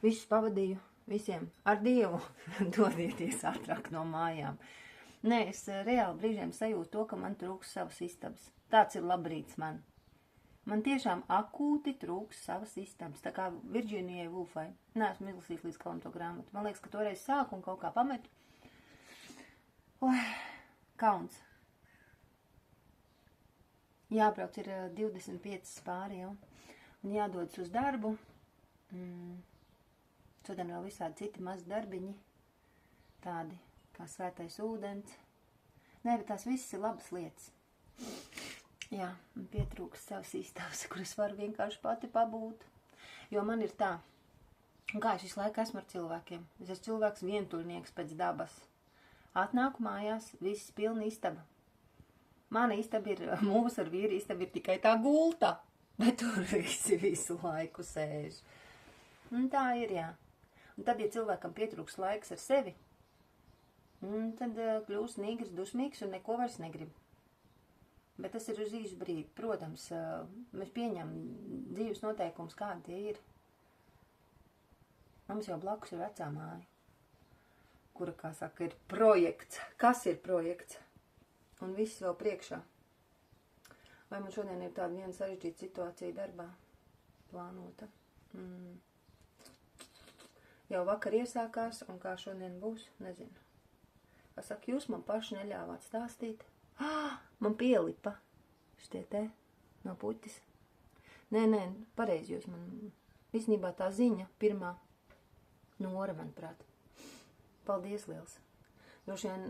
Visus pavadīju, visiem ar Dievu dodieties ātrāk no mājām. Nē, es reāli brīžiem sajūtu to, ka man trūks savas istabas. Tāds ir labrīts man. Man tiešām akūti trūks savas istabas, tā kā Virģīnijai Vulfai. Neesmu izlasījis līdz kalam to grāmatu. Man liekas, ka toreiz sāku un kaut kā pametu. Kauns. Jābrauc ir 25 pāri jau. Un jādodas uz darbu. Šodien vēl visādi citi mazi darbiņi. Tādi kā svētais ūdens. Nē, bet tās visas ir labas lietas. Jā, man pietrūks savas istabas, kuras var vienkārši pati pabūt. Jo man ir tā, un kā es visu laiku esmu ar cilvēkiem. Es esmu cilvēks vientuļnieks pēc dabas. Atnāku mājās, viss pilna istaba. Mana istaba ir, mūsu ar vīri istaba ir tikai tā gulta, bet tur visi visu laiku sēž. Un tā ir, jā. Un tad, ja cilvēkam pietrūks laiks ar sevi, tad kļūst nīgrs, dusmīgs un neko vairs negrib. Bet tas ir uz īsu brīdi. Protams, mēs pieņemam dzīves noteikumus, kādi tie ir. Mums jau blakus ir vecā māja, kura, kā saka, ir projekts. Kas ir projekts? Un viss vēl priekšā. Vai man šodien ir tāda viena sarežģīta situācija darbā plānota? Jau vakar iesākās, un kā šodien būs, nezinu. Kā saka, jūs man paši neļāvāt stāstīt? Man pielipa šitie te no puķis. Nē, pareizi jūs man. Visnībā tā ziņa pirmā Nora, manuprāt. Paldies liels. Droši vien,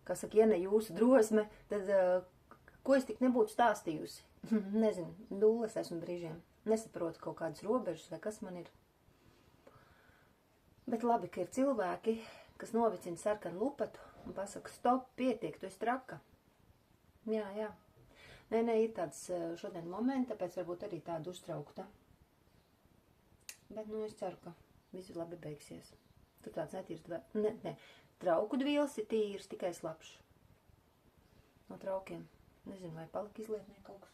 kā saka, ja ne jūsu drosme, tad ko es tik nebūtu stāstījusi? Nezinu, dūles esmu brīžiem. Nesaprotu kaut kādas robežas vai kas man ir. Bet labi, ka ir cilvēki, kas novicina sarkanu lupatu un pasaka, stop, pietiek, tu esi traka. Jā. Nē, ir tāds šodien momenti, tāpēc varbūt arī tāda uztraukta. Bet, es ceru, ka viss labi beigsies. Tur tāds netīrs ne. Trauku dvielas ir tīrs, tikai slapšs. No traukiem. Nezinu, vai palika izlietnē kaut kas.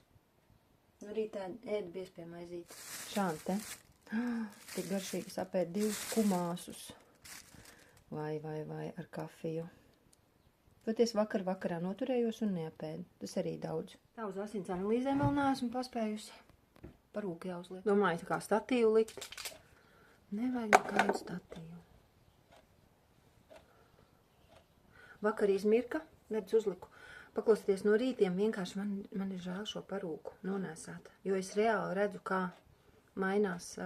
Rītā ēdu bies pie maizītes. Šādi te. Tik garšīgi sapēt 2 kumāsus. Vai ar kafiju. Toties vakarā noturējos un neapēdu. Tas arī daudz. Tā uz asins analīzēm vēl neesmu paspējusi. Parūku jāuzliek. Domāju, tā kā statīvu likt. Nevajag nekādu statīvu. Vakar izmirka, ledus uzliku. Paklausieties no rītiem, vienkārši man ir žēl šo parūku nonēsāt. Jo es reāli redzu, kā mainās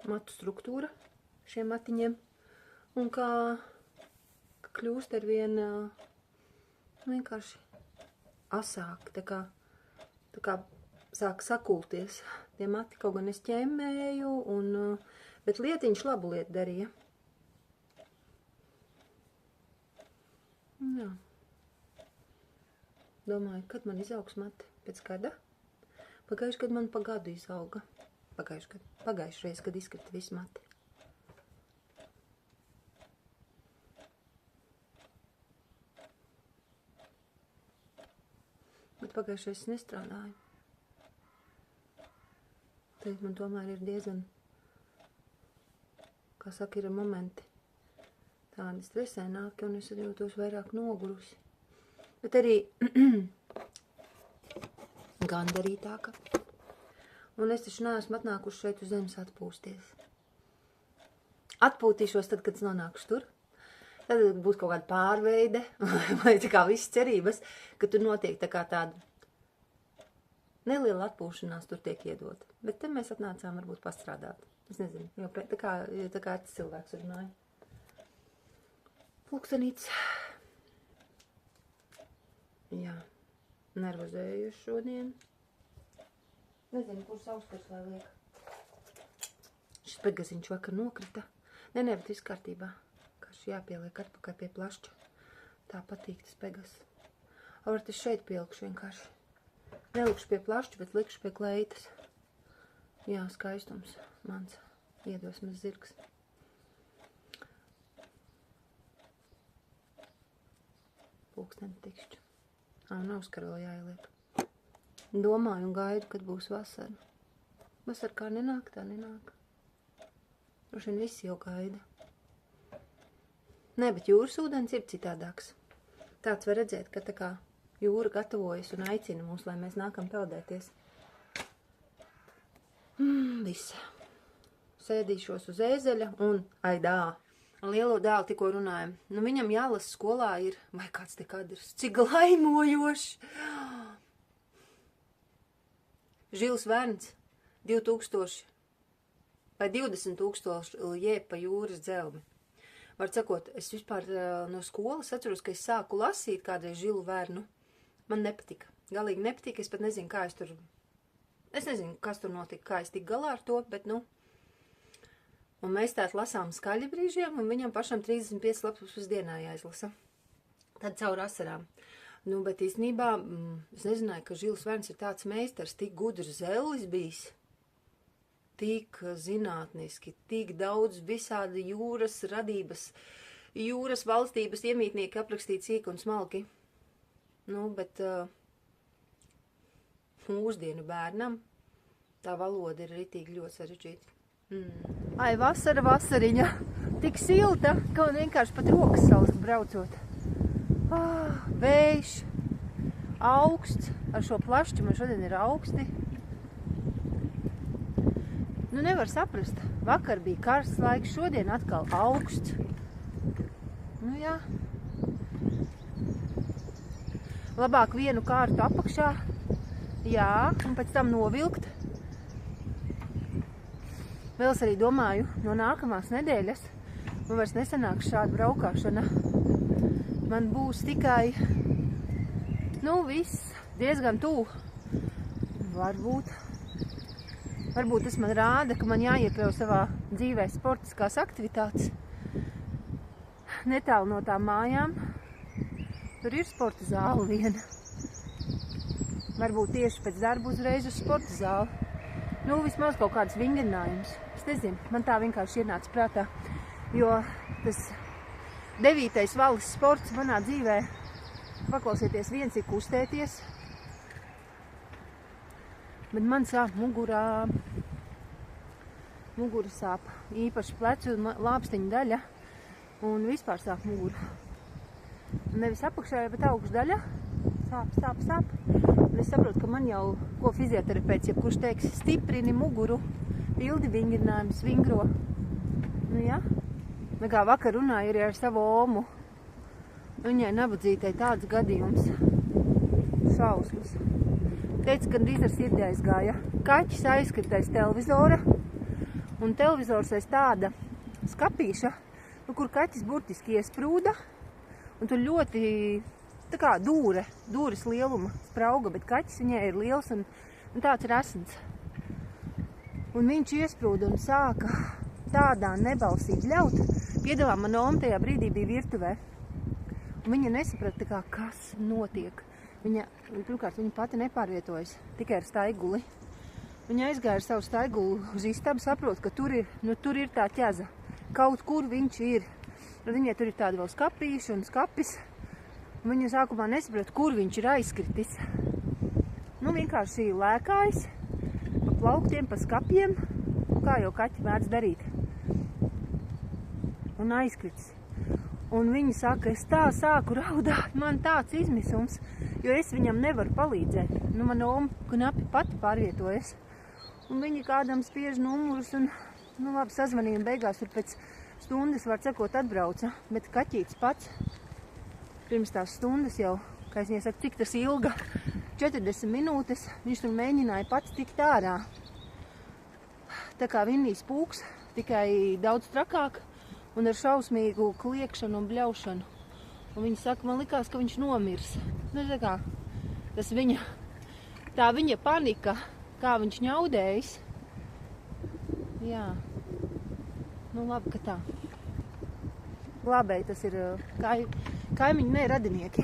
matu struktūra šiem matiņiem. Un kā kļūst ar vien vienkārši asāk. Tā kā sāk sakulties tie mati. Kaut gan es ķemmēju, bet lietiņš labu lietu darīja. Jā. Domāju, kad man izaugs mati? Pēc gada? Pagājuši gadu man pa gadu izauga. Pagājuši reiz, kad izkrita visi mati. Bet pagājuši reiz nestrādāju. Tagad man tomēr ir diezgan, kā saka, ir momenti tādi stresēnāki, un es jūtos vairāk nogurusi. Bet arī gandarītāka. Un es taču neesmu atnākuši šeit uz zemes atpūsties. Atpūtīšos tad, kad es nonākuši tur. Tad būs kaut kāda pārveide, vai tā kā visas cerības, ka tur notiek tā kā tāda neliela atpūšanās tur tiek iedota. Bet te mēs atnācām varbūt pastrādāt. Es nezinu, jo tā kā tas cilvēks runāja. Lūksanīts. Jā, nervozējuši šodien. Nezinu, kur sauskars lai liek. Šis pegaziņš vakar nokrita. Nē, bet viss kārtībā. Karši jāpieliek atpakaļ pie plašķa. Tā patīk tas pegas. Varat es šeit pielikšu vienkārši. Nelikšu pie plašķa, bet likšu pie kleitas. Jā, skaistums mans. Iedvesmas zirgs. Pulksteni tikšķu. Nav skar vēl jāieliek. Domāju un gaidu, kad būs vasara. Vasara kā nenāk, tā nenāk. Droši vien visi jau gaida. Nē, bet jūras ūdens ir citādāks. Tāds var redzēt, ka tā kā jūra gatavojas un aicina mūs, lai mēs nākam peldēties. Viss. Sēdīšos uz ēzeļa un aidā. Lielo dēlu tikko runājam. Nu, viņam jālasa skolā ir, vai kāds te kadrs, cik laimojošs. Žils Verns 2000 vai 20,000 jēpa jūras dzelmi. Var sakot, es vispār no skolas atceros, ka es sāku lasīt kādreiz Žilu Vernu. Man nepatika. Galīgi nepatika, es pat nezinu, kā es tur... Es nezinu, kas tur notika, kā es tik galā ar to, bet nu... Un mēs tāt lasām skaļi brīžiem, un viņam pašam 35 lapus dienā jāizlasa. Tad caur asarām. Nu, bet īstenībā, es nezināju, ka Žils Verns ir tāds meistars, tik gudrs zellis bijis, tik zinātniski, tik daudz visādi jūras radības, jūras valstības iemītnieki aprakstīt sīki un smalki. Nu, bet mūsdienu bērnam tā valoda ir ritīgi ļoti sarežģīta. Ai, vasara, vasariņa, tik silta, ka man vienkārši pat rokas salst braucot. Vējš, augsts, ar šo plašķu man šodien ir augsti. Nu, nevar saprast, vakar bija karsts laiks, šodien atkal augsts. Nu, jā. Labāk vienu kārtu apakšā, jā, un pēc tam novilkt. Vēl es arī domāju, no nākamās nedēļas man vairs nesanāks šāda braukāšana. Man būs tikai, nu, viss diezgan tuvu. Varbūt tas man rāda, ka man jāiekļauj savā dzīvē sportiskās aktivitātes. Netālu no tām mājām. Tur ir sporta zāle viena. Varbūt tieši pēc darba uzreiz uz sporta zāli. Nu, vismaz kaut kāds vingrinājums. Es nezinu, man tā vienkārši ienāca prātā, jo tas 9. valis sports manā dzīvē, paklausieties, viens ir kustēties, bet man sāp mugurā, mugura sāp, īpaši plecu un lāpstiņu daļa, un vispār sāp mugura. Nevis apakšējā, bet augšdaļa, sāp. Un es saprotu, ka man jau, ko fizioterapeits, jebkurš teiks, stiprini muguru, pildi vingrinājumu, svingro. Nu, jā. Kā vakar runāju arī ar savu omu. Viņai nabadzītai tāds gadījums. Šausmas. Teica, ka drīz ar sirdi aizgāja. Kaķis aizkrita aiz televizora, un televizors aiz tāda skapīša, kur kaķis burtiski iesprūda, un tur ļoti... Tā kā dūres lieluma sprauga, bet kaķis viņai ir liels un tāds resns. Un viņš iesprūda un sāka tādā nebalsī bļaut. Piedāvā man oma tajā brīdī bija virtuvē. Un viņa nesaprata, kā, kas notiek. Pirmkārt, viņa pati nepārvietojas, tikai ar staiguli. Viņa aizgāja ar savu staigulu uz istabu, saprot, ka tur ir tā ķeza. Kaut kur viņš ir. Un viņai tur ir tāda vēl skapīša un skapis. Viņa sākumā nesaprot, kur viņš ir aizkritis. Nu, vienkārši lēkājas pa plauktiem, pa skapiem, kā jau kaķi mēdz darīt. Un aizkritis. Un viņa saka, es tā sāku raudāt, man tāds izmisums, jo es viņam nevaru palīdzēt. Nu, man oma knapi pati pārvietojas. Un viņa kādam spiež numurus un, nu, labi sazvanīja un beigās tur pēc stundas, var sakot, atbrauca. Bet kaķītis pats pirms tās stundas jau, kā es viņai saku, cik tas ilga, 40 minūtes, viņš tur mēģināja pats tikt ārā. Tā kā Vinnijs Pūks, tikai daudz trakāk un ar šausmīgu kliekšanu un bļaušanu. Un viņa saka, man likās, ka viņš nomirs. Nu, tā kā, tā viņa panika, kā viņš ņaudējis. Jā, nu labi, ka tā. Glābēji tas ir kaimiņi, ne radinieki.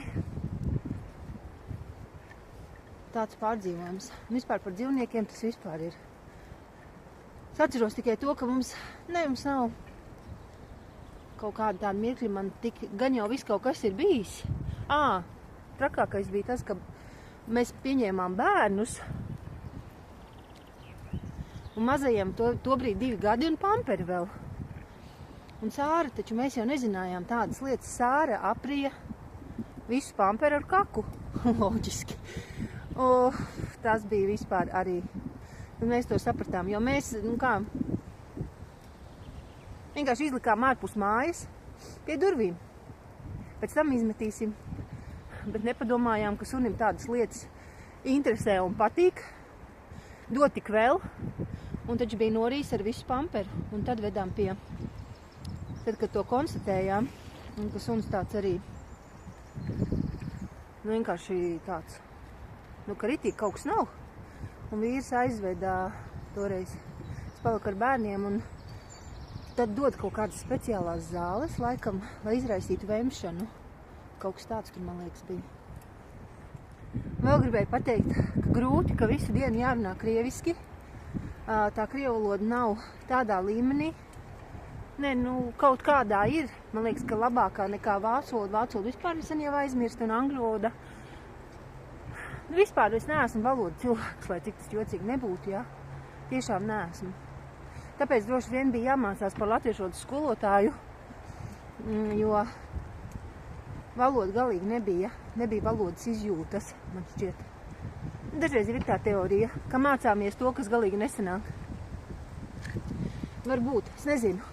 Tāds pārdzīvojums. Vispār par dzīvniekiem tas vispār ir. Es atceros tikai to, ka mums nav kaut kāda tāda mirkļa, man gan jau viss kaut kas ir bijis. Trakākais bija tas, ka mēs pieņēmām bērnus, un mazajiem tobrīd 2 gadi un pamperi vēl. Un Sāra, taču mēs jau nezinājām tādas lietas. Sāra aprija visu pamperu ar kaku, loģiski. Tas bija vispār arī, un mēs to sapratām, jo mēs, vienkārši izlikām ārpus mājas pie durvīm. Pēc tam izmetīsim, bet nepadomājām, ka sunim tādas lietas interesē un patīk. Dod tik vēl, un taču bija norīs ar visu pamperu, un tad vedām pie. Tad, kad to konstatējām, un ka suns tāds arī, vienkārši tāds, ka ritīgi kaut kas nav. Un vīrs aizvedā toreiz, es paliku ar bērniem, un tad dod kaut kādas speciālās zāles, laikam, lai izraisītu vemšanu. Kaut kas tāds tur, man liekas, bija. Vēl gribēju pateikt, ka grūti, ka visu dienu jārunā krieviski. Tā krievu valoda nav tādā līmenī. Nē, kaut kādā ir. Man liekas, ka labākā nekā vācu valoda. Vācu valoda vispār visen jau aizmirst, un angļu valoda. Vispār es neesmu valoda cilvēks, lai cik tas jocīgi nebūtu, ja? Tiešām neesmu. Tāpēc droši vien bija jāmācās par latviešu valodas skolotāju, jo valoda galīgi nebija valodas izjūtas, man šķiet. Dažreiz ir tā teorija, ka mācāmies to, kas galīgi nesanāk. Varbūt, es nezinu.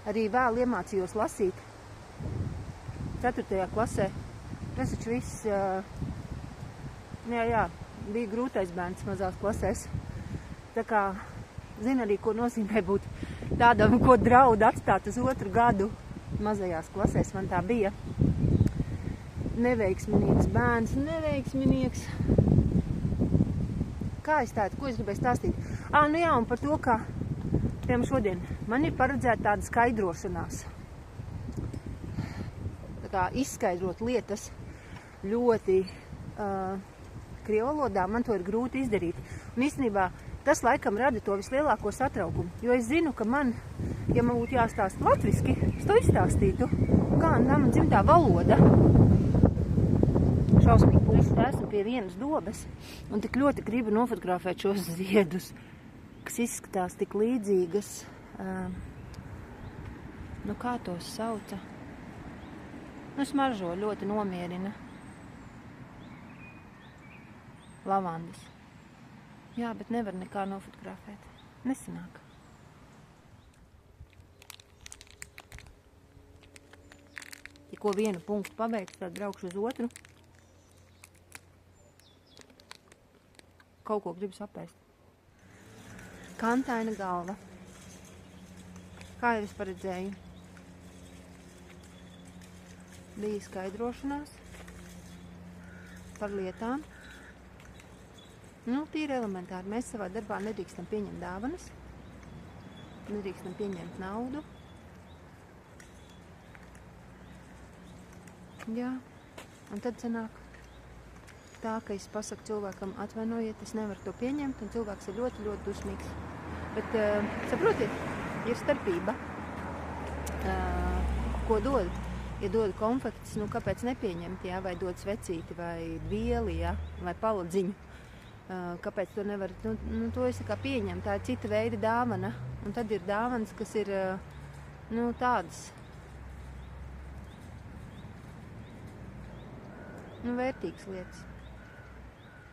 Arī vēl iemācījos lasīt 4. klasē. Tas taču viss, bija grūtais bērns mazās klasēs. Tā kā zina arī, ko nozīmē būt tādam, ko draudu atstāt uz 2. gadu. Mazajās klasēs man tā bija. Neveiksminieks bērns, neveiksminieks. Kā es tādu, ko es gribēju stāstīt? Un par to, ka piemēram šodien man ir paredzēta tāda skaidrošanās. Tā kā izskaidrot lietas ļoti krievu valodā, man to ir grūti izdarīt. Un īstenībā tas laikam rada to vislielāko satraukumu, jo es zinu, ka man, ja man būtu jāstāsta latviski, es to izstāstītu, kā man dzimtā valoda. Šausmīgi puiši, esmu pie vienas dobes, un tik ļoti gribu nofotografēt šos ziedus, kas izskatās tik līdzīgas, kā tos sauca. Smaržo, ļoti nomierina. Lavandas. Jā, bet nevar nekā nofotografēt. Nesanāk. Ja ko vienu punktu pabeigts, tad braukšu uz otru. Kaut ko gribu sapēst. Kantaina galva. Kā jau es paredzēju, bija skaidrošanās par lietām. Tīri elementāri. Mēs savā darbā nedrīkstam pieņemt dāvanas, nedrīkstam pieņemt naudu. Jā, un tad sanāk tā, ka es pasaku cilvēkam atvainojiet, es nevaru to pieņemt, un cilvēks ir ļoti, ļoti dusmīgs. Bet, saprotiet, ir starpība, ko dod. Ja dod konfekts, kāpēc nepieņemt, jā, vai dod svecīti, vai vieli, jā, vai paladziņu. Kāpēc to nevar, to es kā pieņem, tā ir cita veida dāvana. Un tad ir dāvanas, kas ir, tādas, vērtīgas lietas.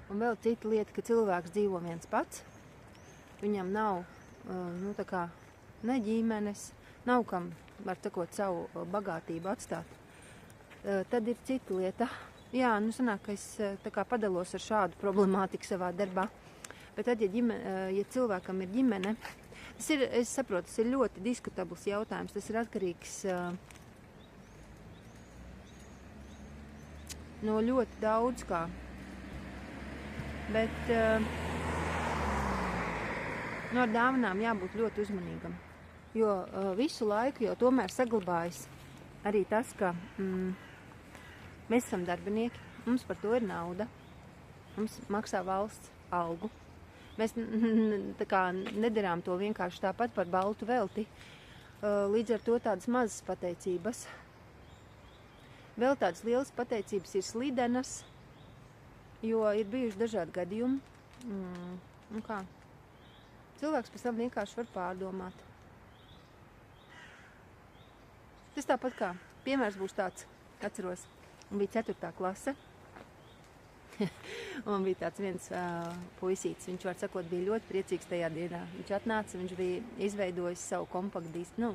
Un vēl cita lieta, ka cilvēks dzīvo viens pats, viņam nav, ne ģimenes, nav kam, var sakot, savu bagātību atstāt. Tad ir cita lieta. Jā, sanāk, ka es tā kā padalos ar šādu problemātiku savā darbā. Bet tad, ja cilvēkam ir ģimene, es saprotu, tas ir ļoti diskutabls jautājums. Tas ir atkarīgs no ļoti daudz kā. Bet ar dāvanām jābūt ļoti uzmanīgam. Jo visu laiku jau tomēr saglabājas arī tas, ka mēs esam darbinieki, mums par to ir nauda, mums maksā valsts algu. Mēs nedarām to vienkārši tāpat par baltu velti. Līdz ar to tādas mazas pateicības. Vēl tādas lielas pateicības ir slidenas, jo ir bijuši dažādi gadījumi. Un kā? Cilvēks pēc tam vienkārši var pārdomāt. Tas tāpat kā piemērs būs tāds, atceros, bija 4. klase. Un bija tāds viens puisītis, viņš var sakot, bija ļoti priecīgs tajā dienā. Viņš atnāca, viņš bija izveidojis savu kompaktdisku,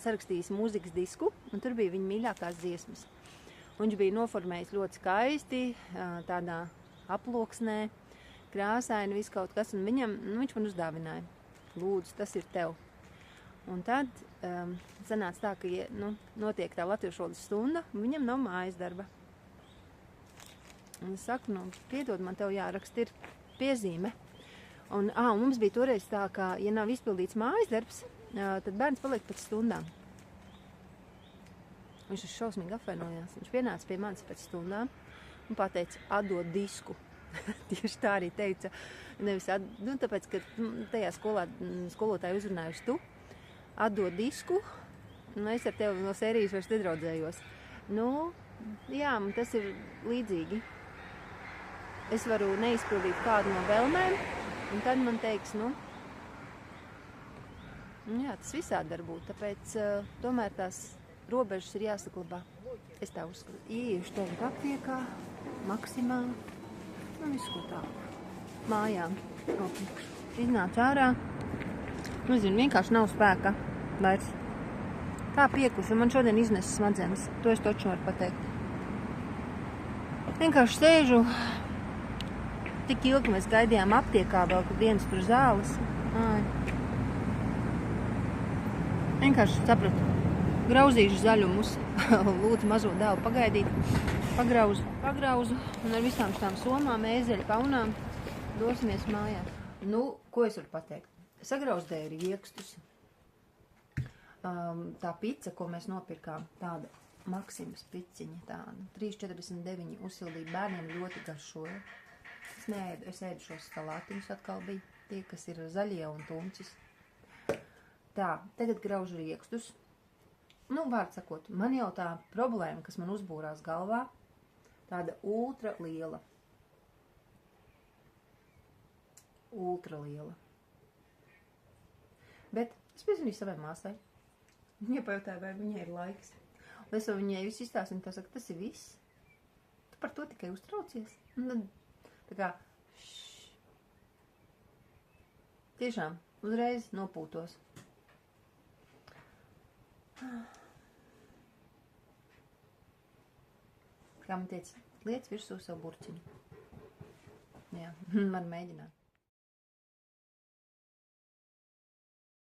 sarakstījis mūzikas disku, un tur bija viņa mīļākās dziesmas. Viņš bija noformējis ļoti skaisti, tādā aploksnē, krāsaini, viss kaut kas, un viņš man uzdāvināja. Lūdzu, tas ir tev. Un tad sanāca tā, ka notiek tā latviešu valodas stunda, un viņam nav mājas darba. Un es saku, piedod, man tev jāraksta ir piezīme. Un mums bija toreiz tā, ka, ja nav izpildīts mājas darbs, tad bērns paliek pēc stundām. Viņš šausmīgi apvainojās. Viņš pienāca pie manis pēc stundām un pateica, atdod disku. Tieši tā arī teica. Nevis tāpēc, ka tajā skolā skolotāju uzrunājuši tu, atdod disku, un es ar tevi no sērijas vairs nedraudzējos. Jā, tas ir līdzīgi. Es varu neizpildīt kādu no vēlmēm, un tad man teiks, jā, tas visādi var būt, tāpēc tomēr tās robežas ir jāsaglabā. Es tā uzskatu. Ieiešu tagad aptiekā, Maksimā, visu ko tā. Mājām nopirkšu. Iznācu ārā. Nezinu, vienkārši nav spēka vairs. Tā piekusi, man šodien iznes smadzenes. To es taču varu pateikt. Vienkārši sēžu. Tik ilgi mēs gaidījām aptiekā vēl, kad dienas tur zāles. Vienkārši sapratu. Grauzīšu zaļumus, lūdzu mazo dēlu pagaidīt, pagrauzu un ar visām šitām somām, ēzeļu kaunām dosimies mājās. Ko es varu pateikt? Sagrauzdēju riekstus. Tā pica, ko mēs nopirkām, tāda Maksimas piciņa, tāda 3,49 uzsildīja bērniem ļoti garšoja. Es ēdu šos salātiņus atkal bija, tie, kas ir zaļie un tuncis. Tā, tagad graužu riekstus. Vārds sakot, man jau tā problēma, kas man uzbūrās galvā, tāda ultra liela. Bet es piezvanīju savai māsai. Viņa pajautāja, vai viņai ir laiks. Un es viņai visu izstāstīju, tā saka, tas ir viss. Tu par to tikai uztraucies. Tā kā, tiešām, uzreiz nopūtos. Kā man teica, liec virsū savu burciņu. Jā, man mēģināt.